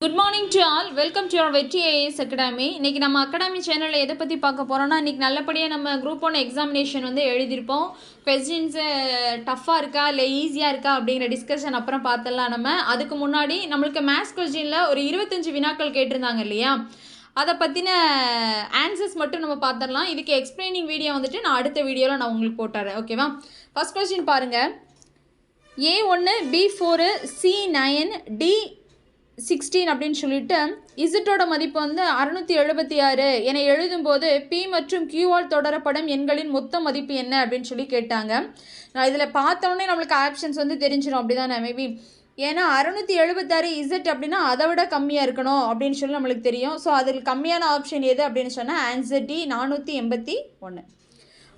Good morning to all. Welcome to your வெற்றி IAS academy. இன்றைக்கி நம்ம அகாடமி சேனலில் எதை பற்றி பார்க்க போகிறோன்னா, இன்றைக்கி நல்லபடியாக நம்ம குரூப் 1 எக்ஸாமினேஷன் எழுதியிருப்போம். கொஸ்டின்ஸு டஃப்பாக இருக்கா இல்லை ஈஸியாக இருக்கா அப்படிங்கிற டிஸ்கஷன் அப்புறம் பார்த்துடலாம். நம்ம அதுக்கு முன்னாடி நம்மளுக்கு மேத்ஸ் கொஸ்டினில் ஒரு 25 வினாக்கள் கேட்டிருந்தாங்க இல்லையா, அதை பற்றின ஆன்சர்ஸ் மட்டும் நம்ம பார்த்துடலாம். இதுக்கு எக்ஸ்பிளைனிங் வீடியோ நான் அடுத்த வீடியோவில் நான் உங்களுக்கு போட்டுறேன். ஓகேவா? ஃபஸ்ட் கொஸ்டின் பாருங்கள். A1 B4 C9 D16 அப்படின்னு சொல்லிட்டு இசட்டோட மதிப்பு 676 என எழுதும்போது P மற்றும் Qவால் தொடரப்படும் எண்களின் மொத்த மதிப்பு என்ன அப்படின்னு சொல்லி கேட்டாங்க. நான் இதில் பார்த்தோன்னே நம்மளுக்கு ஆப்ஷன்ஸ் தெரிஞ்சிடும், அப்படி தானே மேபி. ஏன்னா 676 இசட் அப்படின்னா அதை விட கம்மியாக இருக்கணும் அப்படின்னு சொல்லி நம்மளுக்கு தெரியும். ஸோ அதில் கம்மியான ஆப்ஷன் எது அப்படின்னு சொன்னால் ஆன்சர் டி 481.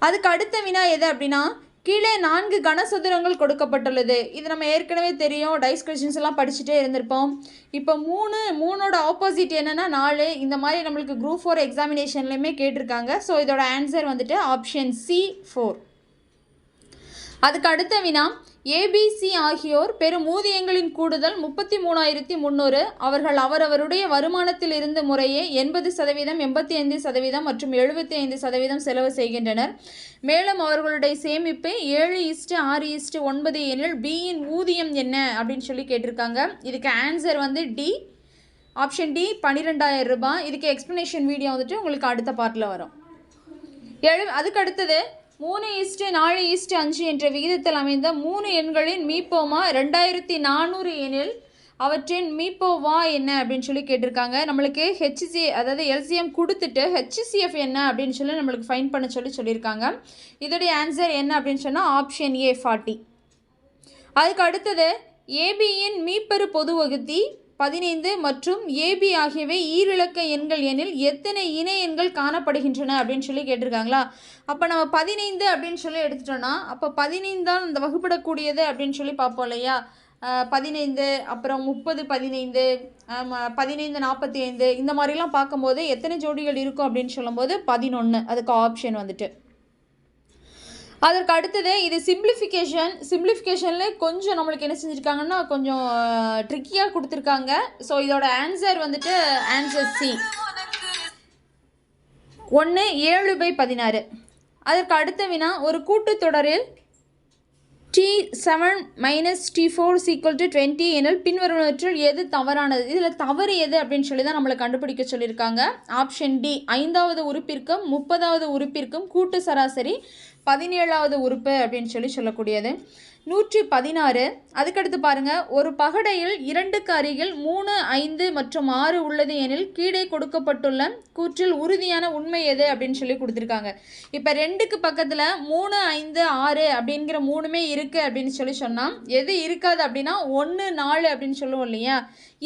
அதுக்கு அடுத்த வினா எது அப்படின்னா, கீழே 4 கனசதுரங்கள் கொடுக்கப்பட்டுள்ளது. இது நம்ம ஏற்கனவே தெரியும், டைஸ் கொஸ்டின்ஸ் எல்லாம் படிச்சுட்டே இருந்திருப்போம். இப்போ 3ஓட ஆப்போசிட் என்னென்னா 4. இந்த மாதிரி நம்மளுக்கு குரூப் 4 எக்ஸாமினேஷன்லையுமே கேட்டிருக்காங்க. ஸோ இதோட ஆன்சர் ஆப்ஷன் சி 4. அதுக்கு அடுத்த வினா, ஏபிசி ஆகியோர் பெரும் ஊதியங்களின் கூடுதல் 33,300. அவர்கள் அவரவருடைய வருமானத்தில் இருந்து முறையே 80%, 85% மற்றும் 75% செலவு செய்கின்றனர். மேலும் அவர்களுடைய சேமிப்பு 7:6:9 எனில் பியின் ஊதியம் என்ன அப்படின்னு சொல்லி கேட்டிருக்காங்க. இதுக்கு ஆன்சர் டி, ஆப்ஷன் டி 12,000 ரூபாய். இதுக்கு எக்ஸ்ப்ளனேஷன் வீடியோ உங்களுக்கு அடுத்த பார்ட்டில் வரும். அதுக்கு அடுத்தது 3:4:5 என்ற விகிதத்தில் அமைந்த 3 எண்களின் மீப்போமா 2400 எனில் அவற்றின் மீப்போவா என்ன அப்படின்னு சொல்லி கேட்டிருக்காங்க. நம்மளுக்கு ஹெச்சி அதாவது எல்சிஎம் கொடுத்துட்டு ஹெச்சிசிஎஃப் என்ன அப்படின்னு சொல்லி நம்மளுக்கு ஃபைன் பண்ண சொல்லியிருக்காங்க. இதோடைய ஆன்சர் என்ன அப்படின்னு சொன்னால் ஆப்ஷன் ஏ 40. அதுக்கு அடுத்தது ஏபியின் மீப்பெரு பொது வகுத்தி 15 மற்றும் ஏபி ஆகியவை ஈரிலக்க எண்கள் எனில் எத்தனை இணை எண்கள் காணப்படுகின்றன அப்படின்னு சொல்லி கேட்டிருக்காங்களா. அப்போ நம்ம 15 அப்படின்னு சொல்லி எடுத்துட்டோன்னா, அப்போ 15 தான் இந்த வகுப்படக்கூடியது அப்படின்னு சொல்லி பார்ப்போம் இல்லையா. 15, அப்புறம் 30, 15, 15, 45 இந்த மாதிரிலாம் பார்க்கும்போது எத்தனை ஜோடிகள் இருக்கும் அப்படின்னு சொல்லும்போது 11. அதுக்கு ஆப்ஷன் அதற்கு அடுத்தது இது சிம்பிளிஃபிகேஷனில் கொஞ்சம் நம்மளுக்கு என்ன செஞ்சுருக்காங்கன்னா கொஞ்சம் ட்ரிக்கியாக கொடுத்துருக்காங்க. ஸோ இதோட ஆன்சர் ஆன்சர் சி 1 7/16. அதற்கு அடுத்த வினா, ஒரு கூட்டுத்தொடரில் T7 - T4 = 20 எனில் பின்வருவனவற்றில் எது தவறானது. இதில் தவறு எது அப்படின்னு சொல்லி தான் நம்மளை கண்டுபிடிக்க சொல்லியிருக்காங்க. ஆப்ஷன் டி 5வது உறுப்பிற்கும் 30வது உறுப்பிற்கும் கூட்டு சராசரி 17வது உறுப்பு அப்படின்னு சொல்லக்கூடியது. 116. அதுக்கடுத்து பாருங்கள், ஒரு பகடையில் 2க்கு அருகில் 3, 5 மற்றும் 6 உள்ளது எனில் கீழே கொடுக்கப்பட்டுள்ள கூற்றில் உறுதியான உண்மை எது அப்படின்னு சொல்லி கொடுத்துருக்காங்க. இப்போ 2க்கு பக்கத்தில் 3, 5, 6 அப்படிங்கிற 3மே இருக்குது அப்படின்னு சொன்னால் எது இருக்காது அப்படின்னா 1, 4 அப்படின்னு சொல்லுவோம் இல்லையா.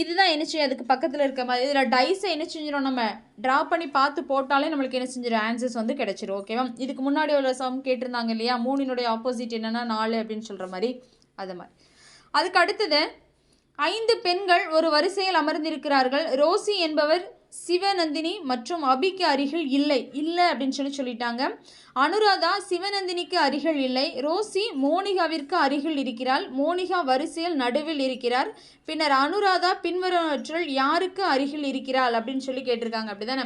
இதுதான் என்ன செய்யும், அதுக்கு பக்கத்தில் இருக்க மாதிரி. இதில் டைஸை என்ன செஞ்சிடும், நம்ம ட்ரா பண்ணி பார்த்து போட்டாலே நம்மளுக்கு என்ன செஞ்சிடும், ஆன்சர்ஸ் கிடைச்சிடும். ஓகேவா? இதுக்கு முன்னாடி உள்ள சம் கேட்டிருந்தாங்க இல்லையா, 3னுடைய ஆப்போசிட் என்னென்னா 4 அப்படின்னு சொல்கிற மாதிரி. அது மாதிரி. அதுக்கு அடுத்தது 5 பெண்கள் ஒரு வரிசையில் அமர்ந்திருக்கிறார்கள். ரோசி என்பவர் சிவநந்தினி மற்றும் அபிக்கு அருகில் இல்லை அப்படின்னு சொல்லிட்டாங்க. அனுராதா சிவநந்தினிக்கு அருகில் இல்லை. ரோசி மோனிகாவிற்கு அருகில் இருக்கிறாள். மோனிகா வரிசையில் நடுவில் இருக்கிறார். பின்னர் அனுராதா பின்வருவனவற்றில் யாருக்கு அருகில் இருக்கிறாள் அப்படின்னு சொல்லி கேட்டிருக்காங்க. அப்படி தானே?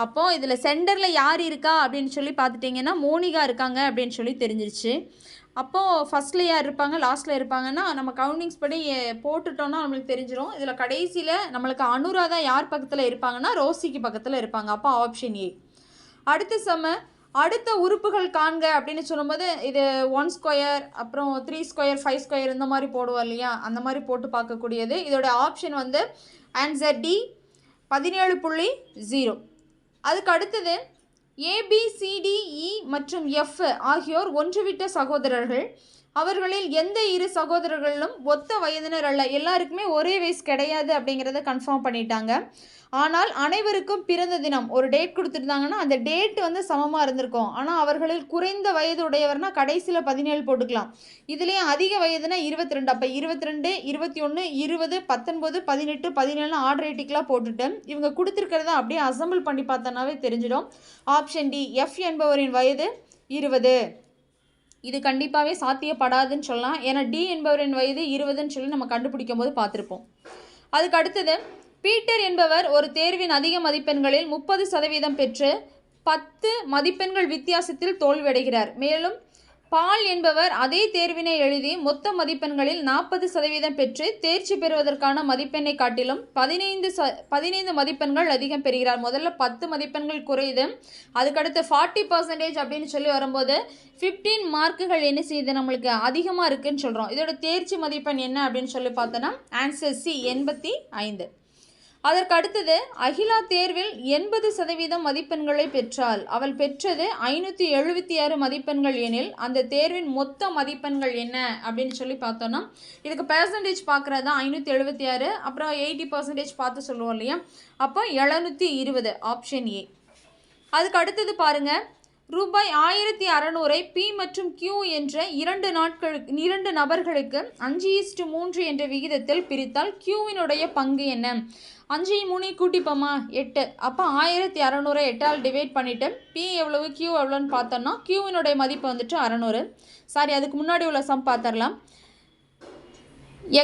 அப்போது இதில் சென்டரில் யார் இருக்கா அப்படின்னு சொல்லி பார்த்துட்டிங்கன்னா மோனிகா இருக்காங்க அப்படின்னு சொல்லி தெரிஞ்சிருச்சு. அப்போது ஃபஸ்ட்டில் யார் இருப்பாங்க, லாஸ்ட்டில் இருப்பாங்கன்னா நம்ம கவுண்டிங்ஸ் படி போட்டுட்டோன்னா நம்மளுக்கு தெரிஞ்சிடும். இதில் கடைசியில் நம்மளுக்கு அனுராதா யார் பக்கத்தில் இருப்பாங்கன்னா ரோசிக்கு பக்கத்தில் இருப்பாங்க. அப்போ ஆப்ஷன் ஏ. அடுத்த உறுப்புகள் காண்க அப்படின்னு சொல்லும்போது இது 1 ஸ்கொயர், அப்புறம் 3 ஸ்கொயர், 5 ஸ்கொயர் இந்த மாதிரி போடுவோம் இல்லையா, அந்த மாதிரி போட்டு பார்க்கக்கூடியது. இதோட ஆப்ஷன் ஆன்சர் டி 17.0. அதுக்கு அடுத்தது ABCDE மற்றும் F ஆகியோர் ஒன்றுவிட்ட சகோதரர்கள். அவர்களில் எந்த 2 சகோதரர்களும் ஒத்த வயதினர் அல்ல. எல்லாருக்குமே ஒரே வயசு கிடையாது அப்படிங்கிறத கன்ஃபார்ம் பண்ணிட்டாங்க. ஆனால் அனைவருக்கும் பிறந்த தினம் ஒரு டேட் கொடுத்துருந்தாங்கன்னா அந்த டேட் சமமாக இருந்திருக்கும். ஆனால் அவர்களில் குறைந்த வயது உடையவர்னா கடைசியில் 17 போட்டுக்கலாம். இதுலேயே அதிக வயதுனா 22. அப்போ 22, 21, 20, 19, 18, 17 ஆர்டரேட்டிக்கலாக போட்டுட்டு இவங்க கொடுத்துருக்கிறத அப்படியே அசம்பிள் பண்ணி பார்த்தோன்னாவே தெரிஞ்சிடும். ஆப்ஷன் டி எஃப் என்பவரின் வயது 20. இது கண்டிப்பாகவே சாத்தியப்படாதுன்னு சொல்லலாம். ஏன்னா டி என்பவரின் வயது 20ன்னு சொல்லி நம்ம கண்டுபிடிக்கும் போது பார்த்துருப்போம். அதுக்கு அடுத்தது பீட்டர் என்பவர் ஒரு தேர்வின் அதிக மதிப்பெண்களில் 30% பெற்று 10 மதிப்பெண்கள் வித்தியாசத்தில் தோல்வியடைகிறார். மேலும் பால் என்பவர் அதே தேர்வினை எழுதி மொத்த மதிப்பெண்களில் 40% பெற்று தேர்ச்சி பெறுவதற்கான மதிப்பெண்ணை காட்டிலும் 15 மதிப்பெண்கள் அதிகம் பெறுகிறார். முதல்ல 10 மதிப்பெண்கள் குறையுது, அதுக்கடுத்து 40% அப்படின்னு சொல்லி வரும்போது 15 மார்க்குகள் என்ன செய்யுது, நம்மளுக்கு அதிகமாக இருக்குன்னு சொல்கிறோம். இதோட தேர்ச்சி மதிப்பெண் என்ன அப்படின்னு சொல்லி பார்த்தோன்னா ஆன்சர் சி 85. அதற்கு அடுத்தது அகிலா தேர்வில் 80% மதிப்பெண்களை பெற்றால் அவள் பெற்றது 576 மதிப்பெண்கள் எனில் அந்த தேர்வின் மொத்த மதிப்பெண்கள் என்ன அப்படின்னு சொல்லி பார்த்தோன்னா இதுக்கு பெர்சன்டேஜ் பார்க்குறது தான் 576, அப்புறம் 80% பார்த்து சொல்லுவோம் இல்லையா, அப்போ 720 ஆப்ஷன் ஏ. அதுக்கு அடுத்தது பாருங்கள், ரூபாய் 1600 பி மற்றும் கியூ என்ற இரண்டு நபர்களுக்கு 5:3 என்ற விகிதத்தில் பிரித்தால் கியூவினுடைய பங்கு என்ன? 5 கூட்டிப்போமா 8, அப்போ 1600 8ஆல் டிவைட் பண்ணிவிட்டு பி எவ்வளவு கியூ எவ்வளோன்னு பார்த்தோம்னா கியூவினுடைய மதிப்பு வந்துட்டு 600. சாரி, அதுக்கு முன்னாடி உள்ள சம் பார்த்துடலாம்.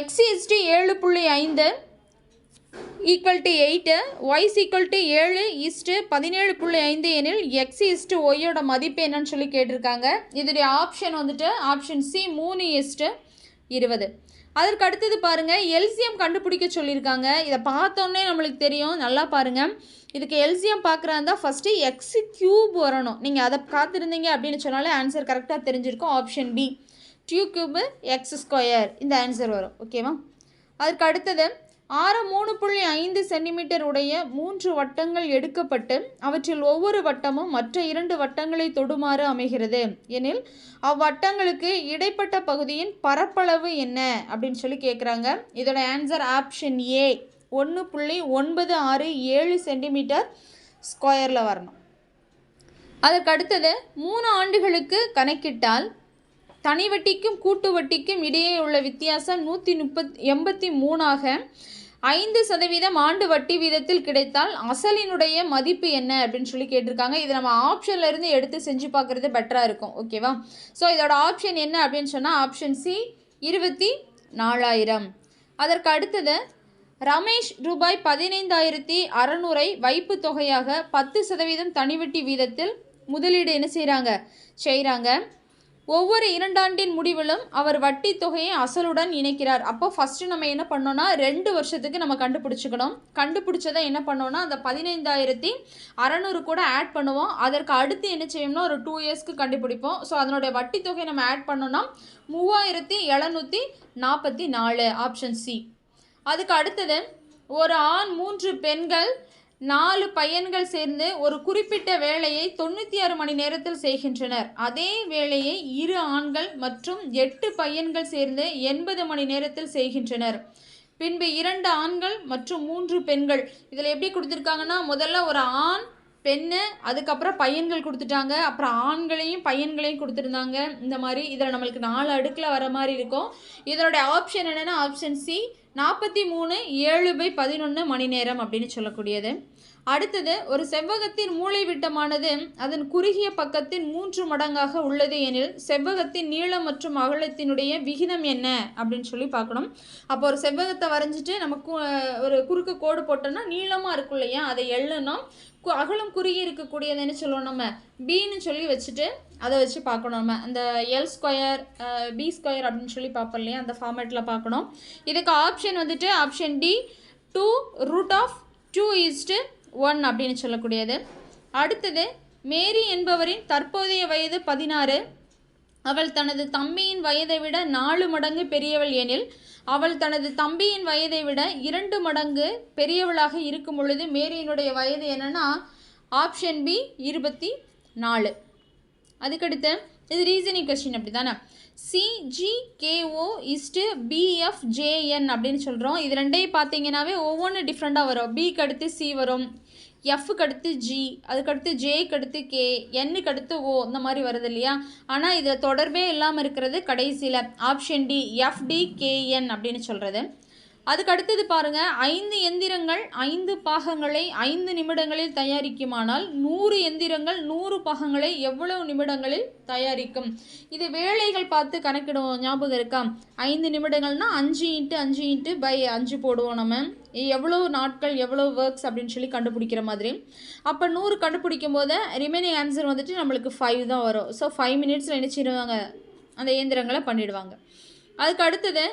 x=7.5 ஈக்குவல் டு 8, y=7:17.5 எனில் x:y மதிப்பு என்னன்னு சொல்லி கேட்டிருக்காங்க. இதோடைய ஆப்ஷன் வந்துட்டு ஆப்ஷன் சி 3:20. அதற்கு அடுத்தது பாருங்கள், எல்சிஎம் கண்டுபிடிக்க சொல்லியிருக்காங்க. இதை பார்த்தோன்னே நம்மளுக்கு தெரியும், நல்லா பாருங்கள். இதுக்கு எல்சிஎம் பார்க்குறா இருந்தால் ஃபஸ்ட்டு x³ வரணும். நீங்கள் அதை காத்திருந்தீங்க அப்படின்னு சொன்னாலே ஆன்சர் கரெக்டாக தெரிஞ்சிருக்கும். ஆப்ஷன் பி 2³ x², இந்த ஆன்சர் வரும். ஓகேவா? அதற்கு அடுத்தது ஆரம் 3.5 சென்டிமீட்டர் உடைய 3 வட்டங்கள் எடுக்கப்பட்டு அவற்றில் ஒவ்வொரு வட்டமும் மற்ற 2 வட்டங்களை தொடுமாறு அமைகிறது எனில் அவ்வட்டங்களுக்கு இடைப்பட்ட பகுதியின் பரப்பளவு என்ன அப்படின்னு சொல்லி கேட்குறாங்க. இதோட ஆன்சர் ஆப்ஷன் ஏ 1.967 சென்டிமீட்டர் ஸ்கொயரில் வரணும். அதற்கு அடுத்தது 3 ஆண்டுகளுக்கு கணக்கிட்டால் தனி வட்டிக்கும் கூட்டு வட்டிக்கும் இடையே உள்ள வித்தியாசம் 183ஆக 5% ஆண்டு வட்டி வீதத்தில் கிடைத்தால் அசலினுடைய மதிப்பு என்ன அப்படின்னு சொல்லி கேட்டிருக்காங்க. இது நம்ம ஆப்ஷன்ல இருந்து எடுத்து செஞ்சு பார்க்குறது பெட்டராக இருக்கும். ஓகேவா? ஸோ இதோட ஆப்ஷன் என்ன அப்படின்னு சொன்னால் ஆப்ஷன் சி 24,000. அதற்கு அடுத்தது ரமேஷ் ரூபாய் 15,600 வைப்பு தொகையாக 10% தனிவட்டி வீதத்தில் முதலீடு என்ன செய்கிறாங்க. ஒவ்வொரு 2 ஆண்டின் முடிவிலும் அவர் வட்டி தொகையை அசலுடன் இணைக்கிறார். அப்போ ஃபஸ்ட்டு நம்ம என்ன பண்ணோன்னா 2 வருஷத்துக்கு நம்ம கண்டுபிடிச்சதை என்ன பண்ணோன்னா அந்த 15,600 கூட ஆட் பண்ணுவோம். அதற்கு அடுத்து என்ன செய்யணும்னா ஒரு 2 இயர்ஸ்க்கு கண்டுபிடிப்போம். ஸோ அதனுடைய வட்டி தொகை நம்ம ஆட் பண்ணோன்னா 3,744 ஆப்ஷன் சி. அதுக்கு அடுத்தது ஒரு ஆண் 3 பெண்கள் 4 பையன்கள் சேர்ந்து ஒரு குறிப்பிட்ட வேலையை 96 மணி நேரத்தில் செய்கின்றனர். அதே வேலையை 2 ஆண்கள் மற்றும் 8 பையன்கள் சேர்ந்து 80 மணி நேரத்தில் செய்கின்றனர். பின்பு 2 ஆண்கள் மற்றும் 3 பெண்கள். இதில் எப்படி கொடுத்துருக்காங்கன்னா முதல்ல ஒரு ஆண் பெண்ணு, அதுக்கப்புறம் பையன்கள் கொடுத்துட்டாங்க, அப்புறம் ஆண்களையும் பையன்களையும் கொடுத்துருந்தாங்க. இந்த மாதிரி இதில் நம்மளுக்கு 4 அடுக்கில் வர மாதிரி இருக்கும். இதனுடைய ஆப்ஷன் என்னென்னா ஆப்ஷன் சி 43 7/11 மணி நேரம் அப்படின்னு சொல்லக்கூடியது. அடுத்தது ஒரு செவ்வகத்தின் மூலை விட்டமானது அதன் குறுகிய பக்கத்தின் 3 மடங்காக உள்ளது எனில் செவ்வகத்தின் நீளம் மற்றும் அகலத்தினுடைய விகிதம் என்ன அப்படின்னு சொல்லி பார்க்கணும். அப்போ ஒரு செவ்வகத்தை வரைஞ்சிட்டு நமக்கு ஒரு குறுக்கு கோடு போட்டோம்னா நீளமாக இருக்கும் இல்லையா, அதை எள்ளணும். அகலம் குறுகி இருக்கக்கூடியது என்ன சொல்லுவோம் நம்ம பின்னு சொல்லி வச்சுட்டு அதை வச்சு பார்க்கணும். நம்ம அந்த L² B² அப்படின்னு சொல்லி பார்ப்போம் இல்லையா, அந்த ஃபார்மேட்டில் பார்க்கணும். இதுக்கு ஆப்ஷன் வந்துட்டு ஆப்ஷன் டி 2√2:1 அப்படின்னு சொல்லக்கூடியது. அடுத்தது மேரி என்பவரின் தற்போதைய வயது 16. அவள் தனது தம்பியின் வயதை விட 4 மடங்கு பெரியவள் எனில் அவள் தனது தம்பியின் வயதை விட 2 மடங்கு பெரியவளாக இருக்கும் பொழுது மேரியினுடைய வயது என்னன்னா ஆப்ஷன் பி 24. அதுக்கடுத்து இது ரீசனிங் கொஸ்டின் அப்படி தானே. CGKO:BFJN அப்படின்னு சொல்கிறோம். இது ரெண்டையும் பார்த்தீங்கன்னாவே ஒவ்வொன்று டிஃப்ரெண்ட்டாக வரும். பிக்கு அடுத்து சி வரும், எஃப்க்கு அடுத்து ஜி, அதுக்கடுத்து ஜேக்கு அடுத்து கே, எண்ணுக்கு அடுத்து ஓ, இந்த மாதிரி வருது இல்லையா. ஆனால் இதில் தொடர்பே இல்லாமல் இருக்கிறது கடைசியில் ஆப்ஷன் டி FDKN அப்படின்னு சொல்கிறது. அதுக்கு அடுத்தது பாருங்கள், 5 எந்திரங்கள் 5 பாகங்களை 5 நிமிடங்களில் தயாரிக்குமானால் 100 எந்திரங்கள் 100 பாகங்களை எவ்வளவு நிமிடங்களில் தயாரிக்கும்? இது வேலைகள் பார்த்து கணக்கிடுவோம், ஞாபகம் இருக்கா? 5 நிமிடங்கள்னால் 5 × 5 × 5 போடுவோம் நம்ம. எவ்வளோ நாட்கள் எவ்வளோ ஒர்க்ஸ் அப்படின்னு சொல்லி கண்டுபிடிக்கிற மாதிரி. அப்போ 100 கண்டுபிடிக்கும் போது ரிமைனிங் ஆன்சர் வந்துட்டு நம்மளுக்கு 5 தான் வரும். ஸோ 5 மினிட்ஸில் என்ன செய்வாங்க, அந்த இயந்திரங்களை பண்ணிடுவாங்க. அதுக்கு அடுத்தது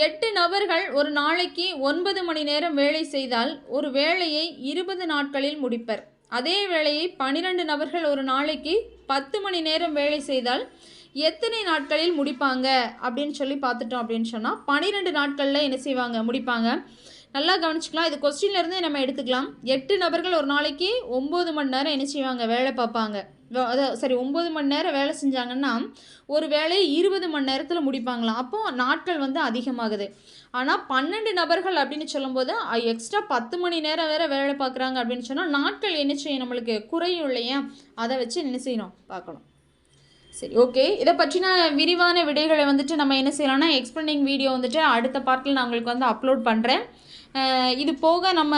8 நபர்கள் ஒரு நாளைக்கு 9 மணி நேரம் வேலை செய்தால் ஒரு வேலையை 20 நாட்களில் முடிப்பர். அதே வேலையை 12 நபர்கள் ஒரு நாளைக்கு 10 மணி நேரம் வேலை செய்தால் எத்தனை நாட்களில் முடிப்பாங்க அப்படின்னு சொல்லி பார்த்துட்டோம் அப்படின்னு சொன்னால் 12 நாட்களில் என்ன செய்வாங்க, முடிப்பாங்க. நல்லா கவனிச்சுக்கலாம். இது கொஸ்டின்லேருந்து நம்ம எடுத்துக்கலாம். 8 நபர்கள் ஒரு நாளைக்கு 9 மணி நேரம் என்ன செய்வாங்க, வேலை பார்ப்பாங்க. சரி 9 மணி நேரம் வேலை செஞ்சாங்கன்னா ஒரு வேலையை 20 மணி நேரத்தில் முடிப்பாங்களாம். அப்போது நாட்கள் வந்து அதிகமாகுது. ஆனால் 12 நபர்கள் அப்படின்னு சொல்லும்போது எக்ஸ்ட்ரா 10 மணி நேரம் வேறு வேலை பார்க்குறாங்க அப்படின்னு சொன்னால் நாட்கள் என்ன செய்யும், நம்மளுக்கு குறையும் இல்லையா? அதை வச்சு என்ன செய்யணும், பார்க்கணும். சரி, ஓகே. இதை பற்றின விரிவான விடைகளை வந்துட்டு நம்ம என்ன செய்யலாம்னா எக்ஸ்பிளைனிங் வீடியோ வந்துட்டு அடுத்த பார்ட்டில் நான் உங்களுக்கு வந்து அப்லோட் பண்ணுறேன். இது போக நம்ம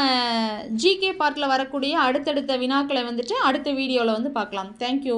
ஜிகே பார்ட்டில் வரக்கூடிய அடுத்தடுத்த வினாக்களை வந்துட்டு அடுத்த வீடியோவில் வந்து பார்க்கலாம். தேங்க்யூ.